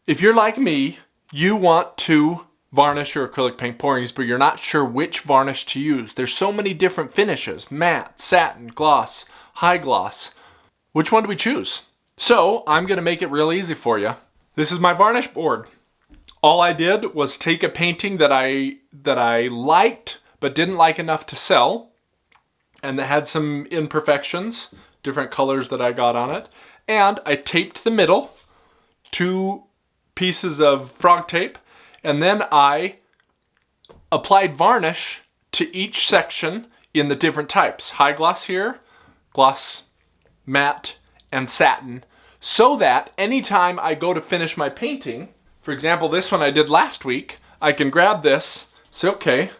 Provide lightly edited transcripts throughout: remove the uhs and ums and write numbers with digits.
If you're like me, you want to varnish your acrylic paint pourings, but you're not sure which varnish to use. There's so many different finishes: matte, satin, gloss, high gloss. Which one do we choose? So I'm going to make it real easy for you. This is my varnish board. All I did was take a painting that I liked but didn't like enough to sell, and that had some imperfections, different colors that I got on it, and I taped the middle, 2 pieces of frog tape, and then I applied varnish to each section in the different types. High gloss here, gloss, matte, and satin, so that anytime I go to finish my painting, for example, this one I did last week, I can grab this, say, okay,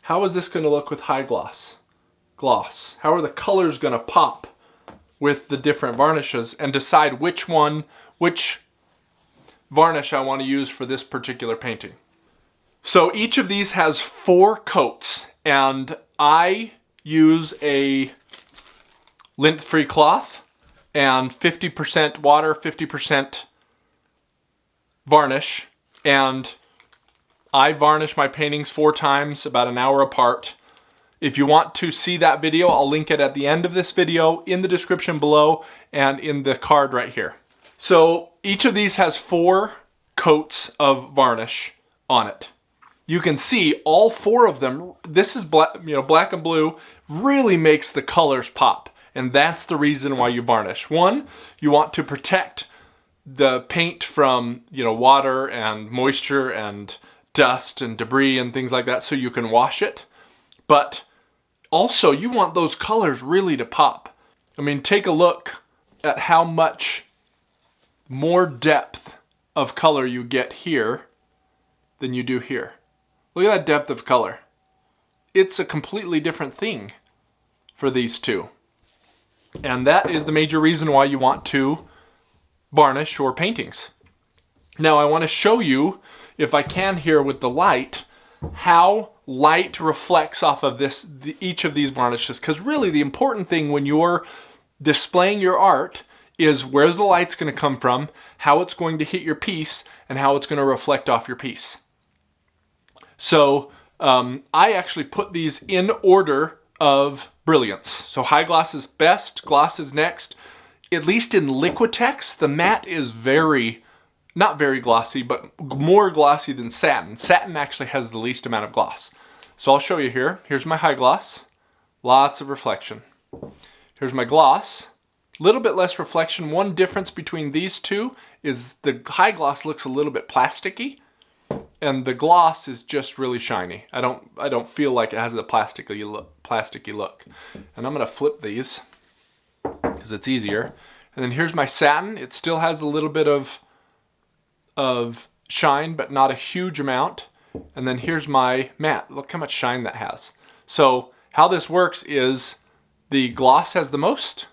how is this going to look with high gloss? Gloss. How are the colors going to pop with the different varnishes, and decide which varnish I want to use for this particular painting. So each of these has 4 coats, and I use a lint-free cloth and 50% water, 50% varnish, and I varnish my paintings 4 times, about an hour apart. If you want to see that video, I'll link it at the end of this video, in the description below, and in the card right here. So each of these has 4 coats of varnish on it. You can see all 4 of them. This is black, black and blue, really makes the colors pop, and that's the reason why you varnish. 1, you want to protect the paint from water and moisture and dust and debris and things like that, so you can wash it. But also you want those colors really to pop. I mean, take a look at how much more depth of color you get here than you do here. Look at that depth of color. It's a completely different thing for these 2. And that is the major reason why you want to varnish your paintings. Now I want to show you, if I can here with the light, how light reflects off of each of these varnishes, because really the important thing when you're displaying your art is where the light's going to come from, how it's going to hit your piece, and how it's going to reflect off your piece. So I actually put these in order of brilliance. So high gloss is best, gloss is next. At least in Liquitex, the matte is not very glossy, but more glossy than satin. Satin actually has the least amount of gloss. So I'll show you here. Here's my high gloss, lots of reflection. Here's my gloss, a little bit less reflection. One difference between these 2 is the high gloss looks a little bit plasticky, and the gloss is just really shiny. I don't feel like it has a plasticky look. And I'm gonna flip these because it's easier. And then here's my satin. It still has a little bit of shine, but not a huge amount. And then here's my matte. Look how much shine that has. So how this works is the gloss has the most,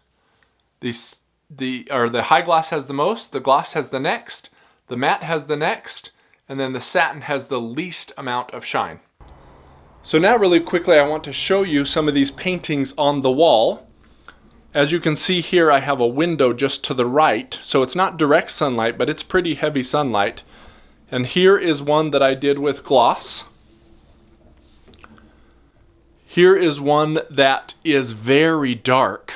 the high gloss has the most, the gloss has the next, the matte has the next, and then the satin has the least amount of shine. So now really quickly I want to show you some of these paintings on the wall. As you can see here, I have a window just to the right, so it's not direct sunlight, but it's pretty heavy sunlight. And here is one that I did with gloss. Here is one that is very dark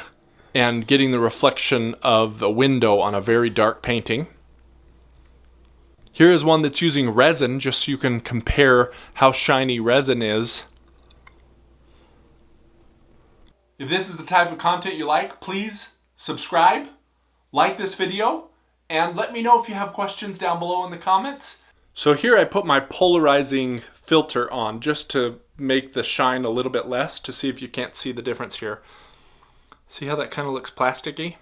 and getting the reflection of the window on a very dark painting. Here is one that's using resin, just so you can compare how shiny resin is. If this is the type of content you like, please subscribe, like this video, and let me know if you have questions down below in the comments. So here I put my polarizing filter on just to make the shine a little bit less, to see if you can't see the difference here. See how that kind of looks plasticky?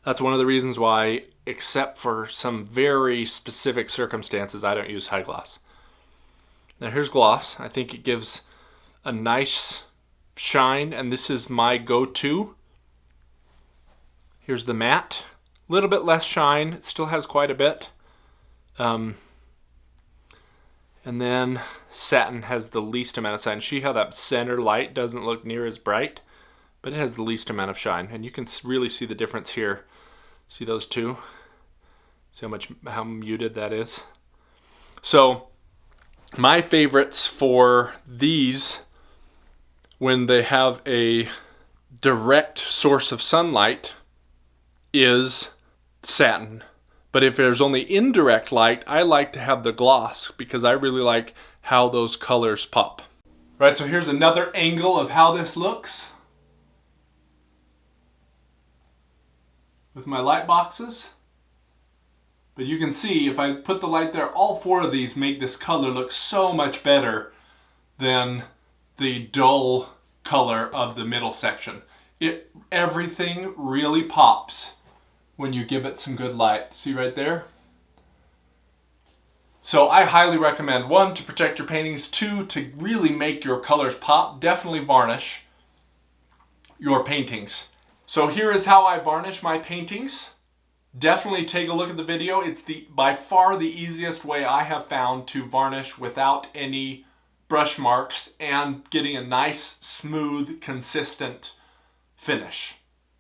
That's one of the reasons why, except for some very specific circumstances, I don't use high gloss. Now here's gloss. I think it gives a nice shine, and this is my go-to. Here's the matte. A little bit less shine. It still has quite a bit. And then satin has the least amount of shine. See how that center light doesn't look near as bright, but it has the least amount of shine, and you can really see the difference here. See those 2? See how muted that is? So my favorites for these, when they have a direct source of sunlight, is satin. But if there's only indirect light, I like to have the gloss because I really like how those colors pop. Right, so here's another angle of how this looks with my light boxes. But you can see if I put the light there, all four of these make this color look so much better than the dull color of the middle section. Everything really pops when you give it some good light. See right there? So I highly recommend, 1, to protect your paintings, 2, to really make your colors pop, definitely varnish your paintings. So here is how I varnish my paintings. Definitely take a look at the video. It's by far the easiest way I have found to varnish without any brush marks and getting a nice, smooth, consistent finish.